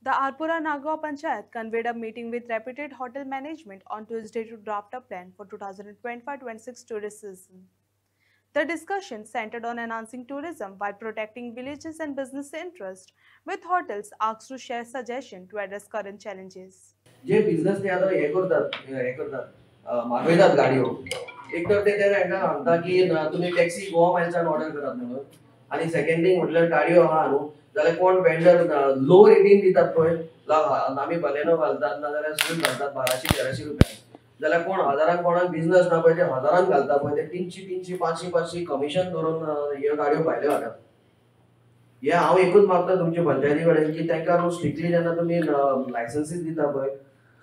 The Arpura Nagaon Panchayat convened a meeting with reputed hotel management on Tuesday to draft a plan for 2025-26 tourist season. The discussion centered on enhancing tourism while protecting villages and business interests, with hotels asked to share suggestions to address current challenges. जे business ते आता हे करतात मागवतात गाडयो एक तर ते त्यांना म्हणता की तुम्ही टॅक्सी गोवा मायल्सान ऑर्डर करात म्हणून आणि सेकंड थिंग म्हटल्यार गाडयो आहा न्हू जाल्यार कोण वेंडर लो रेटीन दितात पळय आमी बलेनो घालतात ना जाल्यार स्विफ्ट घालतात 1200-1300 रुपया जाल्यार कोण हजारांक कोणाक बिझनेस ना पळय ते हजारांक घालता पळय ते 300 500 कमिशन धरून ह्यो गाडयो भायल्यो हाडटात. हे हांव एकूच मागता तुमचे पंचायती कडेन की तांकां न्हू स्ट्रिक्टली जेन्ना तुमी लायसन्सीस दिता पळय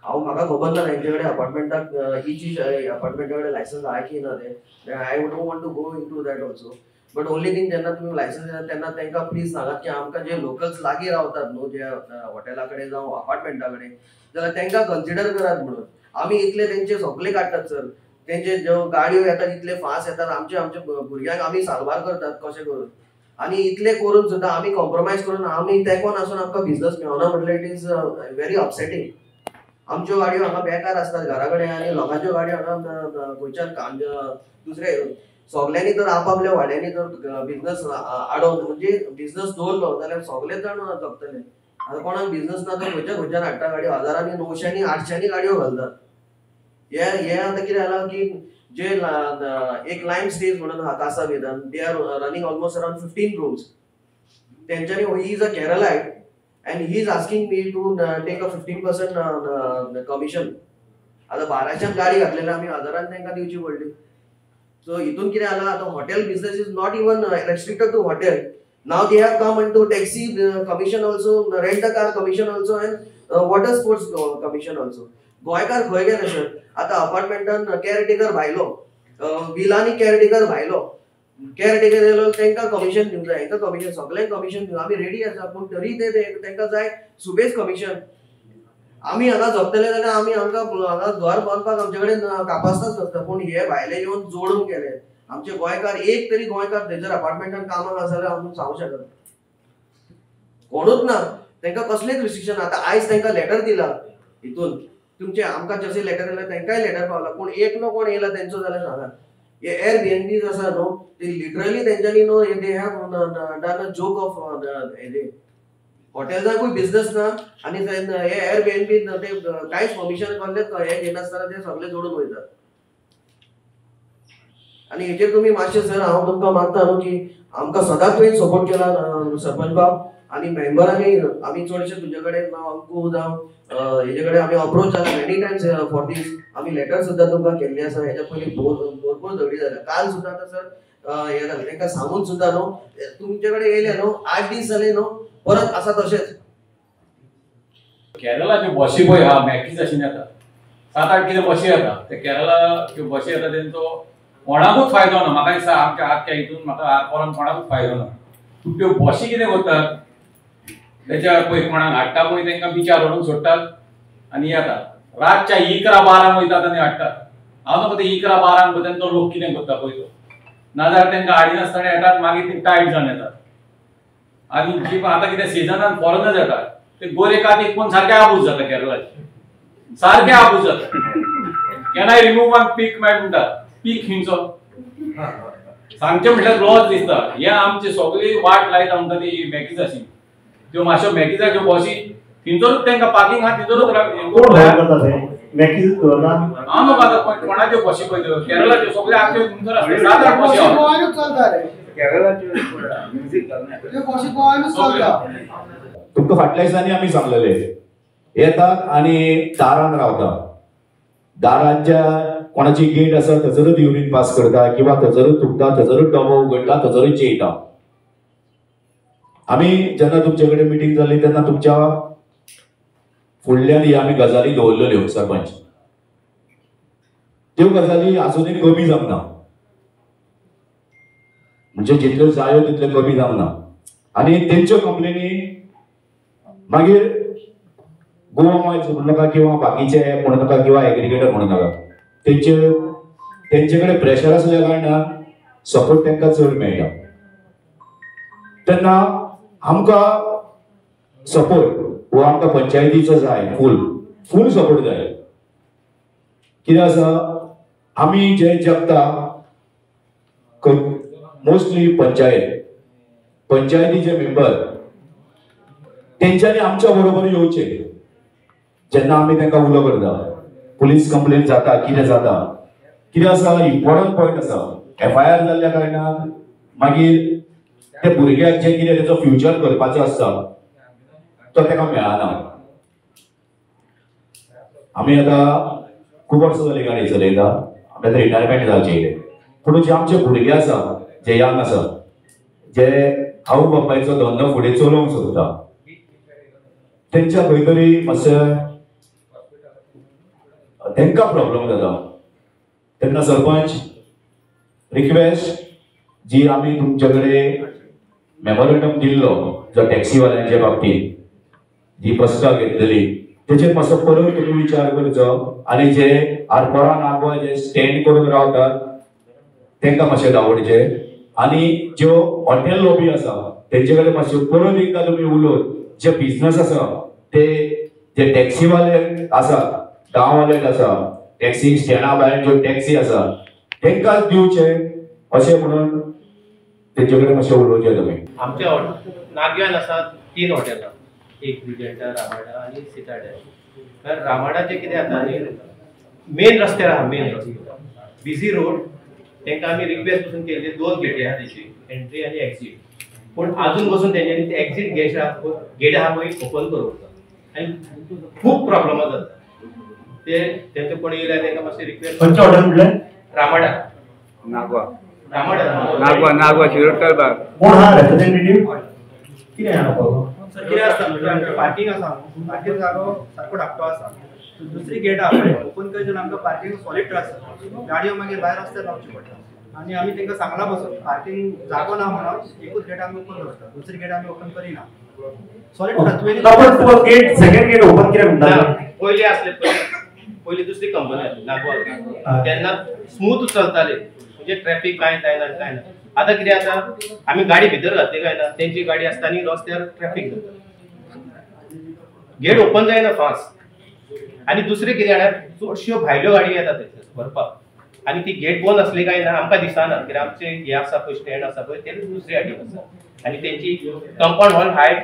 म्हाका खबर ना तेंचे कडेन अपार्टमेंटाक अपार्टमेंटा कडेन लायसन्स आहा की ना ते I don't want to go into that also but only thing जेन्ना तुमी लायसन्स दिता तेन्ना तांकां प्लीज सांगात की आमकां जे लोकल्स लागीं रावतात न्हू जे हॉटेला कडेन जावं अपार्टमेंटा कडेन जाल्यार तांकां कन्सिडर करात म्हणून आमी इतले तेंचे सगळे काडटात सर तेंचे ज्यो गाडयो येतात इतले फास्ट येतात आमचे भुरग्यांक आमी सारवार करतात कशें करून आणि इतले करून सुद्दां आमी कॉम्प्रोमायज करून आमी तेकोन आसून आमकां बिझनेस मेळना म्हटल्यार इट इज व्हेरी अपसेटिंग. आमच्यो गाडयो हांगा बेकार आसतात घरा कडेन आनी लोकांच्यो गाडयो हांगा गोंयच्यान दुसरे सगल्यांनी तर आपापल्या वाड्यांनी तर बिझनेस आडोवंक म्हणजे बिझनेस दवरलो जाल्यार सगळे जाण जगतले. आतां कोणाक बिझनेस ना तर खंयच्यान हाडटा गाडयो हजारांनी 900नी 800नी गाडयो घालतात. हे आतां कितें जाला की जे एक लायम स्टेज म्हणून हा कासा वेदन they are running almost around 15 rooms तेंच्यांनी he is a Keralite and he is asking me to take a 15% commission. आता 1200 गाडी घातलेल्या आमी हजारांनी तांकां दिवची पडली. सो हितून कितें जाला आतां hotel business is not even restricted to hotel now they have come into taxi commission also rent a car commission also and water sports commission also. गोंयकार खंय गेले सर आता अपार्टमेंटान केअरटेकर भायलो विलांनी केअरटेकर भायलो केअरटेकर येयलो तांकां कमिशन दिवंक जाय हांकां कमिशन सगळ्यांक कमिशन दिवं आमी रेडी आसा पूण तरी ते तांकां जाय सुबेज कमिशन. आमी हांगा जगतले जाल्यार आमी हांगा घर बांदपाक आमचे कडेन कापासताच नासता पूण हे भायले येवन जोडून गेले आमचे गोंयकार एक तरी गोंयकार थंयसर अपार्टमेंटान कामाक आसा जाल्यार आमी सांगूं शकना कोणूच ना तांकां कसलेच रिस्ट्रिक्शन. आतां आयज तांकां लेटर दिला हितून तुमचे आमकां जशें लेटर दिलें तांकांय लेटर पावला पूण एकलो कोण येयला तेंचो जाल्यार सांगात. हे एअरबीएनबीज आसा न्हू ते लिटरली तेंच्यांनी न्हू they have done a joke of हेजे हॉटेल्सांकूय बिझनेस ना आनी हे एअरबीएनबी ते कांयच परमिशन कसलेच हे घेनासतना ते सगळे जोडून वयतात. आनी हेचेर तुमी मातशें सर हांव तुमकां मागता न्हू की आमकां सदांच तुवें सपोर्ट केला सरपंच बाब आनी मेंबरांनी आमी चडशे तुजे कडेन अंकू जावं हेजे कडेन आमी अप्रोच जाला मेनी टायम्स फॉर दीस आमी लेटर सुद्दां तुमकां केल्ली आसा. हेच्या पयलीं भरपूर झगडी जाल्या काल सुद्दां आतां सर हे जालें तांकां सांगून सुद्दां न्हू तुमचे कडेन येयले न्हू 8 दीस जाले न्हू परत आसा तशेंच. केरळाच्यो बसी पळय हा मॅकीज आशिल्ले येता 7-8 कितें बसी येता ते केरळाच्यो बसी येता तेंचो कोणाकूच फायदो ना. म्हाका दिसता आमच्या आख्या हितून म्हाका परत कोणाकूच फायदो ना. पूण त्यो बसी कितें करतात तेच्या पळय कोणाक हाडटा पळय तांकां बिचार व्हरून सोडटात आनी येतात रातच्या 11-12 वयतात आनी हाडटात. हांव नकळो ते 11-12 तेंचो लोक कितें करता पळय तो नाजाल्यार तांकां हाडिनासतना येतात मागीर ती टायट जावन येतात. आनी जी आतां कितें सिजनान फॉरेनर्स येतात ते गोरे कातीक कोण सारके आबूज जाता केरळाचे सारके आबूज जाता. कॅन आय रिमूव वन पीक म्हणटा पीक हिंचो सांगचे म्हटल्यार लॉज दिसता. हे आमचे सगळी वाट लायता म्हणटा ती मॅकीज आशिल्ली त्यो मातश्यो मॅकीजाच्यो बसी थिंचोरूच तांकां पार्किंग आहा थिंचोरूच हांव न्हू आतां कोणाच्यो बसी पळय त्यो केरळाच्यो सगळे आमच्यो थंयसर आसता 7-8 बसी. तुमकां फाटल्या दिसांनी आमी सांगलेले येतात आनी दारान रावतात दारांच्या कोणाची गेट आसा थंयसरूच युरीन पास करता किंवा थंयसरूच थुकता थंयसरूच डबो उगडटा थंयसरूच जेयता. आमी जेन्ना तुमचे कडेन मिटींग जाली तेन्ना तुमच्या फुडल्यान ही आमी गजाली दवरलेल्यो सरपंच त्यो गजाली आजुनूय कमी जावना म्हणजे जितल्यो जायो तितल्यो कमी जावना. आनी तेंच्यो कंप्लेनी मागीर गोवा मायल्स म्हणू नाका किंवा बाकीचे म्हणू नाका किंवा एग्रिगेटर म्हणू नाका तेंचे कडेन प्रेशर आसल्या कारणान सपोर्ट तांकां चड मेळटा तेन्ना आमकां सपोर्ट हो आमकां पंचायतीचो जाय फूल सपोर्ट जाय. कितें आसा आमी जे जगता मोस्टली पंचायतीचे मेंबर तेंच्यांनी आमच्या बरोबर येवचे. जेन्ना आमी तांकां उलो करता पुलीस कंप्लेंट जाता कितें जाता कितें आसा इम्पॉर्टंट पॉयंट आसा FIR जाल्ल्या कारणान मागीर त्या भुरग्याक जे कितें तेचो फ्युचर करपाचो आसता तो ताका मेळना. आमी आतां खूब वर्सां जाली गाडी चलयता आमी आतां रिटायरमेंट जावचे पूण जे आमचे भुरगे आसा जे यंग आसा जे आवय बापायचो धंदो फुडें चलोवंक सोदता तेंच्या खंय तरी मातशें तांकां प्रॉब्लेम जाता. तेन्ना सरपंच रिक्वेस्ट जी आमी तुमचे कडेन मेमोरेंडम दिल्लो जो टॅक्सीवाल्यांच्या बाबतींत जी बसका घेतलेली तेचेर मातसो परत तुमी विचार करचो आनी जे आरपोरा नागवा जे स्टँड करून रावतात तांकां मातशें दावडचे आनी ज्यो हॉटेल लॉबी आसा तेंचे कडेन मातशें परत एकदां तुमी उलोवन जे बिजनस आसा ते जे टॅक्सीवाले आसा गांववाले आसा टॅक्सी स्टँडा भायर ज्यो टॅक्सी आसा तांकांच दिवचे अशें म्हणून तेंचे कडेन मातशें उलोवचें तुमी. आमच्या नागव्यान आसा 3 हॉटेलां, एक रिजंटा, रामाडा आनी सिटाडेल. रामाडाचे कितें जाता न्ही मेन रस्त्यार आहा मेन रस्तो बिजी रोड तांकां आमी रिक्वेस्ट पसून केल्ली 2 गेटी आहा तेची एंट्री आनी एक्झीट. पूण आजून पसून तेंच्यांनी ते एक्झीट गेट आहा पळय ओपन करूंक आनी खूब प्रॉब्लमां जाता. ते तेंचे कोण येयल्यार तांकां मातशें रिक्वेस्ट. खंयचें हॉटेल म्हटलें? रामाडा नागवा शिरोडकर बाग. कोण हा रिप्रेझेंटेटिव्ह? कितें आहा सर कितें आसता म्हणजे आमचें पार्किंग आसा पार्किंग जागो सारको धाकटो आसा. दुसरी गेट आहा ओपन करचें आमकां पार्किंग सॉलीड त्रास जाता. गाडयो मागीर भायर रस्त्यार रावच्यो पडटा आनी आमी तांकां सांगला बसून पार्किंग जागो ना म्हणून एकूच गेट आमी ओपन करता दुसरी गेट आमी ओपन करिना. सॉलीड त्रास गेट सेकंड गेट ओपन कित्याक म्हणटा? पयलीं आसले पयलीं दुसरी कंपनी आसली नागवा तेन्ना स्मूथ चलताले म्हणजे ट्रॅफिक कांय जायना कांय ना. आतां कितें जाता आमी गाडी भितर घातली काय ना तेंची गाडी आसता आनी रस्त्यार ट्रॅफिक जाता. गेट ओपन जायना फास्ट आनी दुसरी कितें जाणा चडश्यो भायल्यो गाडी येता थंयसर व्हरपाक आनी ती गेट बंद आसली काय ना आमकां दिसना कित्याक आमचे हे आसा पळय स्टँड आसा पळय ते दुसरी गाडी आसा आनी तेंची कंपाउंड हॉल हायट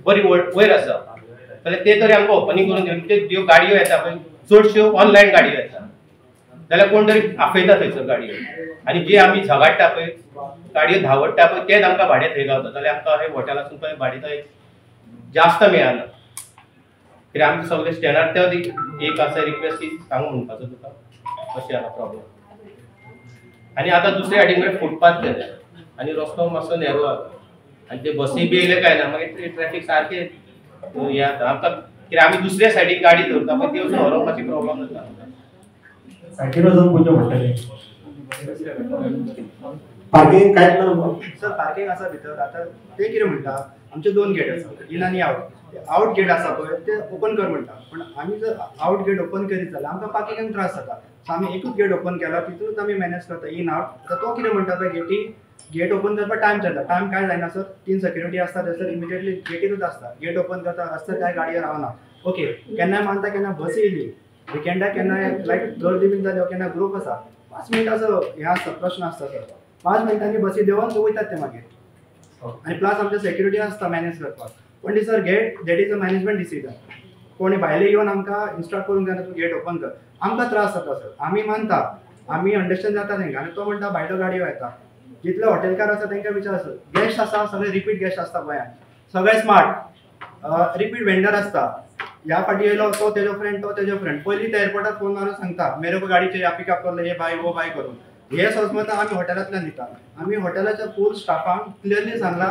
बरी वयर आसा जाल्यार ते तरी आमकां ओपनिंग करून दिवं. म्हणजे ज्यो गाडयो येता पळय चडश्यो ऑनलायन गाडयो येता जाल्यार कोण तरी आपयता थंयसर गाडयो आनी जे आमी झगाडटा पळय गाडयो धांवडटा पळय तेच आमकां भाडें थंय गावता जाल्यार आमकां हे हॉटेलासून पळय भाडें थंय जास्त मेळना. कित्याक आमचे सगळे स्टँडार ते एक आसा रिक्वेस्ट ती सांगू म्हणपाचो तुका अशें आसा प्रॉब्लेम. आनी आतां दुसरे हाडीन कडेन फुटपाथ केले आनी रस्तो मातसो नॅरो आसा आनी ते बसी बी येयले काय ना मागीर ट्रॅफिक सारकें हे जाता आमकां कित्याक आमी दुसऱ्या सायडीक गाडी धरता पळय ती वचून व्हरपाची प्रॉब्लेम जाता. सायडीन वचून खंयचें पडटलें? पार्किंग कांयच ना सर पार्किंग आसा भितर. आतां ते कितें म्हणटा आमचे 2 गेट आसा इन आनी आउट गेट आसा पळय ते ओपन कर म्हणटा पूण आमी जर आउट गेट ओपन करीत जाल्यार आमकां पार्किंगाक त्रास जाता. सो आमी एकूच गेट ओपन केला तितूनच आमी मॅनेज करता इन आउट. आतां तो कितें म्हणटा पळय गेट ओपन करपाक टायम जाता टायम काय जायना सर 3 सेक्युरिटी आसता थंयसर इमिडिएटली गेटीनूच आसता. गेट ओपन करता रस्त्यार काय गाडयो रावना. ओके केन्नाय मानता केन्ना बस येयली विकेंडाक केन्नाय लायक गर्दी बीन जाली केन्ना ग्रूप आसा 5 मिनटाचो हे आसता प्रश्न आसता सर 5 मिनटांनी बसी देंवन वयतात ते मागीर आनी प्लस आमचे सेक्युरिटी आसता मॅनेज करपाक. पण ती sir get that is a management decision. कोणी भायले येवन आमकां इन्स्ट्रक्ट करून जायना तूं गेट ओपन कर आमकां त्रास जाता सर. आमी मानता आमी अंडरस्टँड जाता तांकां आनी तो म्हणटा भायलो गाडयो येता. जितले हॉटेलकार आसा तांकां विचार सर गेस्ट आसा सगळे रिपीट गेस्ट आसता गोंयांत सगळे स्मार्ट रिपीट वेंडर आसता. ह्या फाटी येयलो तो तेजो फ्रेंड पयलीं त्या एअरपोर्टार फोन मारून सांगता मेरे को गाडीचे या पिकअप करले हे बाय वो बाय करून हे सजमत आमी हॉटेलांतल्यान दिता. आमी हॉटेलाच्या फूल स्टाफांक क्लियरली सांगला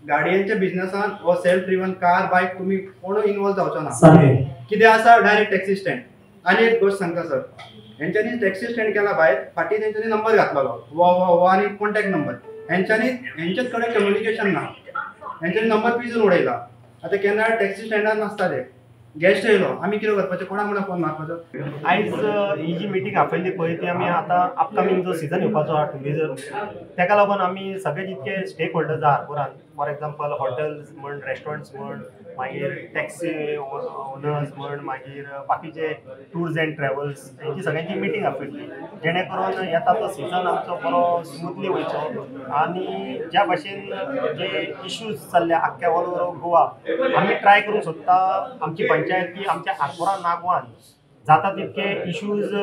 गाडयांच्या बिझनेसान वो सेल्फ ड्रिवन कार बायक तुम्ही कोण इन्वॉल्व जावचो ना. कितें आसा डायरेक्ट टॅक्सी स्टँड. आनी एक गोष्ट सांगता सर हेंच्यांनी टॅक्सी स्टँड केला भायर फाटी तेंच्यांनी नंबर घातलेलो वो आनी कॉन्टॅक्ट नंबर हेंच्याच कडेन कम्युनिकेशन ना हेंच्यांनी नंबर पिजून उडयला. आतां केन्ना टॅक्सी स्टँडार नासताले गेस्ट येयलो आमी कितें करपाचें कोणा कोणा फोन मारपाचो. आयज ही जी मिटींग आपयल्ली पळय ती आमी आतां अपकमींग जो सिजन येवपाचो आहा टुरिजम तेका लागून आमी सगळे जितके स्टेक होल्डर्स आहा आरपोरान फॉर एग्जांपल हॉटेल्स म्हण रेस्टॉरंट्स म्हण मागीर टॅक्सी ओनर्स म्हण मागीर बाकीचे टूर्स अँड ट्रॅव्हल्स हेंची सगळ्यांची मिटींग आपयली जेणे करून येता तो सिजन आमचो बरो स्मूथली वयचो आनी ज्या भाशेन जे इश्यूज चल्ल्या आख्ख्या ऑल ओवर गोवा आमी ट्राय करूंक सोदता आमची पंचायत की आमच्या आरपोरा नागवान जाता तितके इश्यूज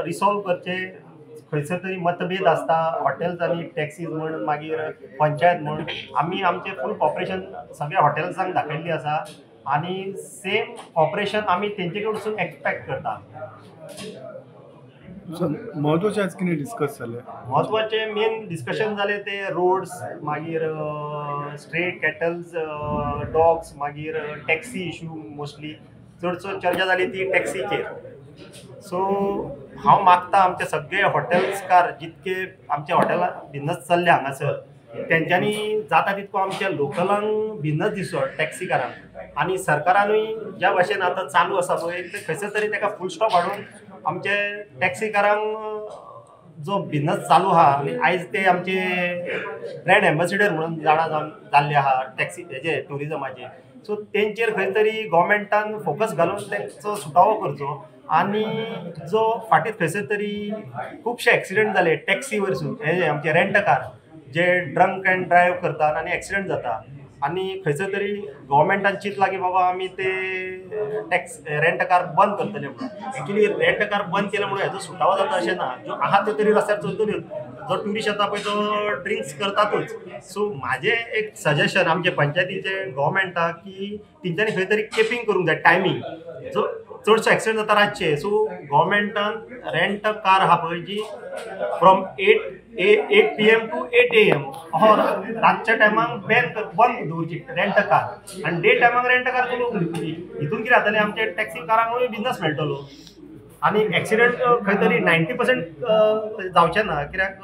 रिसॉल्व करचे खंयसर तरी मतभेद आसता हॉटेल्स आनी टॅक्सीज म्हण मागीर पंचायत म्हण आमी आमचें फूल कॉपरेशन सगळ्या हॉटेल्सांक दाखयल्ली आसा आनी सेम कॉपरेशन आमी तेंचे कडसून एक्सपेक्ट करता. महत्वाचे आज कितें डिस्कस जालें? महत्वाचे मेन डिस्कशन जाले ते रोड्स मागीर स्ट्रे कॅटल्स डॉग्स मागीर टॅक्सी इश्यू मोस्टली चडसो चर्चा जाली ती टॅक्सीचेर. सो हांव मागता आमचे सगळे हॉटेल्सकार जितके आमचे हॉटेलां बिझनस चल्ले हांगासर तेंच्यांनी जाता तितको आमच्या लोकलांक बिझनस दिसो टॅक्सीकारांक आनी सरकारानूय ज्या भाशेन आतां चालू आसा पळय ते खंयसर तरी ताका फूल स्टॉप हाडून आमचे टॅक्सीकारांक जो बिझनस चालू आहा आनी आयज ते आमचे ब्रँड एम्बेसिडर म्हणून जाणा जाल्ले आहा टॅक्सी हेजे टुरिजमाचे. सो तेंचेर खंय तरी गोवोरमेंटान फोकस घालून तेंचो सुटावो करचो आनी जो फाटीं खंयसर तरी खुबशे एक्सिडेंट जाले टॅक्सी वयरसून हे आमचे रेंट कार जे ड्रंक अँड ड्रायव्ह करतात आनी एक्सिडेंट जाता आनी खंयसर तरी गोवोरमेंटान चिंतलां की बाबा आमी ते रेंट कार बंद करतले म्हणून. एक्चुली रेंट कार बंद केले म्हणून हेजो सुटावो जाता अशें ना. ज्यो आहा त्यो तरी रस्त्यार चलतल्यो. जो ट्युरिस्ट येता पळय तो ड्रिंक्स करतातूच. सो म्हाजें एक सजेशन आमचे पंचायतीचे गोवोरमेंटाक की तेंच्यांनी खंय तरी केपिंग करूंक जाय टायमींग. जो चडसो एक्सिडेंट जाता रातचे सो गोवोरमेंटान रेंट कार आहा पळय जी फ्रॉम 8 PM to 8 AM हो रातच्या टायमाक बंद दवरची रेंट कार आनी डे टायमाक रेंट कार चलोवंक दिवची. हितून कितें जातलें आमचे टॅक्सी कारांकूय बिझनस मेळटलो आनी एक्सिडेंट खंय तरी 90% जावचें ना कित्याक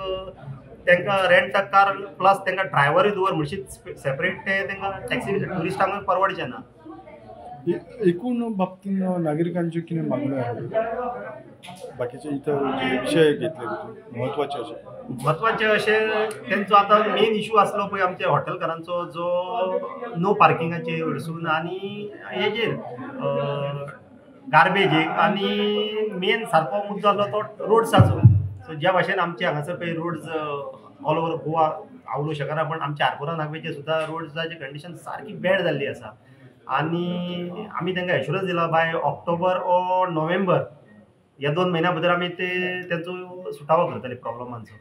तांकां रेंट कार प्लस तांकां ड्रायव्हरूय दवर म्हणशी सेपरेट ते तांकां टॅक्सी ट्युरिस्टांकूय परवडचें ना. एकूण बाबतीन नागरिकांच्यो कितें मागण्यो आसात? बाकीचे इतर जे विशय घेतले महत्वाचे अशे तेंचो आतां मेन इश्यू आसलो पळय आमच्या हॉटेलकारांचो जो नो पार्किंगाचे वयरसून आनी हेजेर गार्बेजीक आनी मेन सारको मुद्दो आसलो तो रोड्साचो. सो ज्या भाशेन आमचे हांगासर पळय रोड्स ऑल ओवर गोवा हांव उलोवंक शकना पण आमच्या आरपोरा नागवेचे सुद्दां रोड्साची कंडिशन सारकी बॅड जाल्ली आसा आनी आमी तांकां एश्युरन्स दिला बाय ऑक्टोबर ओ नोव्हेंबर ह्या 2 म्हयन्या भितर आमी तेंचो सुटावो करतले प्रॉब्लमांचो.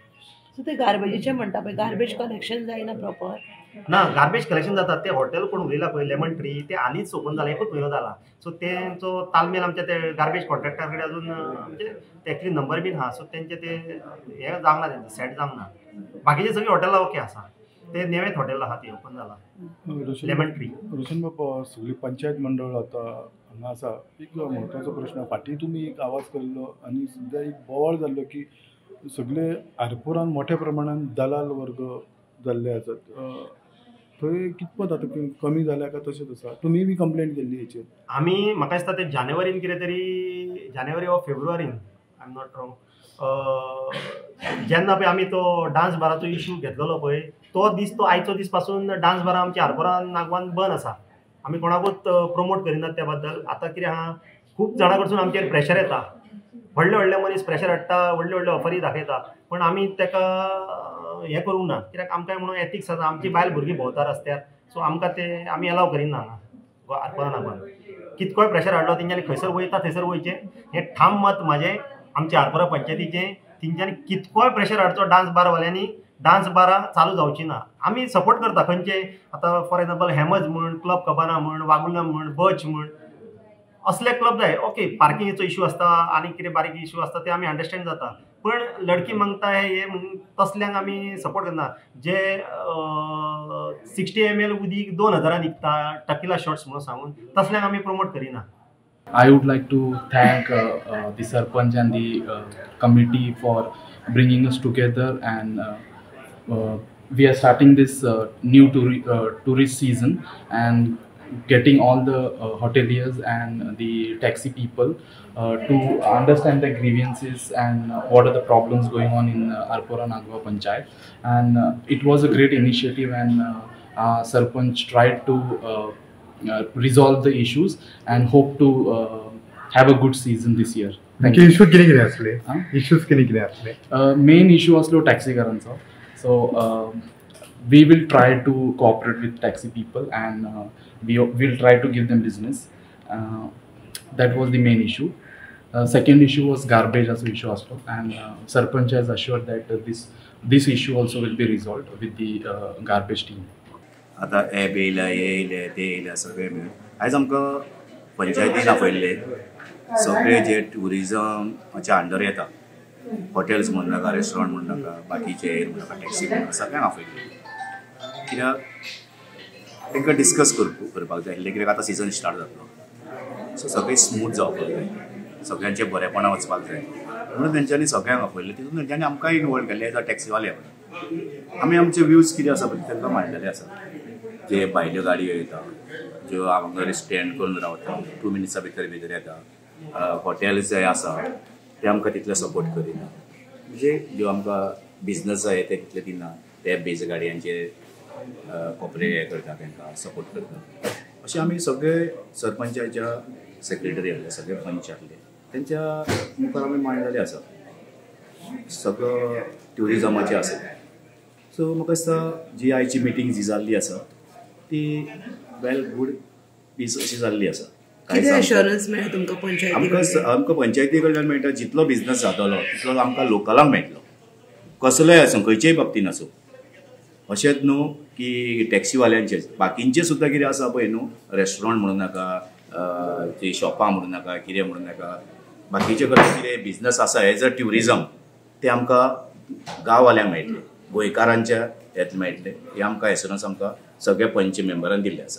सो ते गार्बेजीचे म्हणटा पळय गार्बेज कलेक्शन जायना प्रॉपर ना गार्बेज कलेक्शन जाता ते हॉटेल कोण उलयला पळय लेमन ट्री ते हालींच ओपन जाला 1 म्हयनो जाला. सो तेंचो तालमेल आमच्या ते गार्बेज कॉन्ट्रॅक्टा कडेन अजून म्हणजे ते एक्चुली नंबर बीन आहा सो तेंचे ते हे जावंक ना तेंचे सेट जावंक ना. बाकीचे सगळी हॉटेलां ओके आसा ते नेवेत हॉटेल आहा ती ओपन जाला लेमन ट्री. रोशन बाबा सगळी पंचायत मंडळ आतां हांगा आसा एक महत्वाचो प्रश्न फाटीं तुमी एक आवाज केल्लो आनी सुद्दां एक बोवाळ जाल्लो की सगळे आरपोरान मोठ्या प्रमाणात दलाल वर्ग जाल्ले आसात. थंय कितपत आतां कमी जाल्या काय तशेंच आसा? तुमी बी कंप्लेंट केल्ली हेचेर? आमी म्हाका दिसता ते जानेवारीन कितें तरी जानेवारी वा फेब्रुवारीन आय एम नॉट रॉंग जेन्ना पळय आमी तो डान्स बाराचो इश्यू घेतलेलो पळय तो दीस तो आयचो दीस पासून डान्स बार आमच्या आरपोरा नागवान बंद आसा. आमी कोणाकूच प्रमोट करिनात त्या बद्दल. आतां कितें आहा खूब जाणां कडसून आमचेर प्रेशर येता व्हडले मनीस प्रेशर हाडटा व्हडले ऑफरी दाखयता पण आमी ताका हें करूंक ना कित्याक आमकां म्हणून एथिक्स आसा. आमची बायल भुरगीं भोंवता रस्त्यार सो आमकां ते आमी अलाव करिना हांगा आरपोरा नागवान. कितकोय प्रेशर हाडलो तेंच्यांनी खंयसर वयता थंयसर वयचें हें ठाम मत म्हाजें आमच्या आरपोरा पंचायतीचें. तेंच्यांनी कितकोय प्रेशर हाडचो डान्स बारवाल्यांनी डान्स बारां चालू जावची ना. आमी सपोर्ट करता खंयचे आतां फॉर एग्जांपल हेमज म्हण क्लब कबाना म्हण वागुला म्हण बच म्हण असले क्लब जाय. ओके पार्किंगेचो इश्यू आसता आनी कितें बारीक इश्यू आसता ते आमी अंडरस्टँड जाता पण लडकी मागता हे तसल्यांक आमी सपोर्ट करना. जे 60 ml उदीक 2000 विकता टकिला शॉट्स म्हणून सांगून तसल्यांक आमी प्रमोट करिना. I would like to thank the Sarpanch and the committee for bringing us together and we are starting this new tourist season and getting all the hoteliers and the taxi people to understand the grievances and what are the problems going on in Arpora Nagwa Panchayat. And it was a great initiative and Sarpanch tried to resolve the issues and hope to have a good season this year. Thank you. Issues कितें आसले? Issues कितें आसले? Main issue असलो टॅक्सीकारांचो. So we will try to cooperate with taxi people and we will try to give them business. That was the main issue. Second issue was garbage as issue also, and Sarpanch has assured that this issue also will be resolved with the garbage team. आता app येयल्या हे येयले ते येयल्या सगळे मिळून आयज आमकां पंचायतीन आपयल्ले सगळे जे ट्युरिजमाच्या अंडर येता हॉटेल्स म्हण नाका रेस्टॉरंट म्हण नाका बाकीचे म्हण नाका टॅक्सी म्हण नाका सगळ्यांक आपयल्ले कित्याक तांकां डिस्कस करपाक जाय आसलें कित्याक आतां सिजन स्टार्ट जातलो सो सगळें स्मूथ जावपाक जाय सगळ्यांचे बरेपणा वचपाक जाय म्हणून तेंच्यांनी सगळ्यांक आपयल्ले तितून तेंच्यांनी आमकांय इनवॉल्व केल्ले एज अ टॅक्सीवाले आमी आमचे व्यूज कितें आसा पळय तांकां मांडलेले आसा जे भायल्यो गाडयो येता ज्यो हांगा स्टँड करून रावता 2 मिनिट्सा भितर येता हॉटेल्स जे आसा ते आमकां तितले सपोर्ट करिना म्हणजे ज्यो आमकां बिजनस जाय ते तितले दिना ते बेज गाडयांचे कॉपरेट हे करता तांकां सपोर्ट करता अशें आमी सगळे सरपंचाच्या सेक्रेटरी आहले सगळे पंच आहले तेंच्या मुखार आमी मांडलेले आसा सगळो ट्युरिजमाचें आसा सो म्हाका दिसता जी आयची मिटींग जी जाल्ली आसा ती वेल गूड पीस अशी जाल्ली आसा आमकां पंचायती कडल्यान मेळटा जितलो बिजनस जातलो तितलो आमकां लोकलांक मेळटलो कसलोय आसूं खंयचेय बाबतीन आसूं अशेंच न्हू की टॅक्सीवाल्यांचे बाकींचे सुद्दां कितें आसा पळय न्हू रेस्टॉरंट म्हणूं नाका ती शॉपां म्हणूं नाका कितें म्हणूं नाका बाकीचे कडल्यान कितें बिजनस आसा एज अ ट्युरिजम ते आमकां गांववाल्यांक मेळटले गोंयकारांच्या हेत मेळटले हे आमकां एसुरन्स आमकां सगळे पंच मेंबरान दिल्ले आसा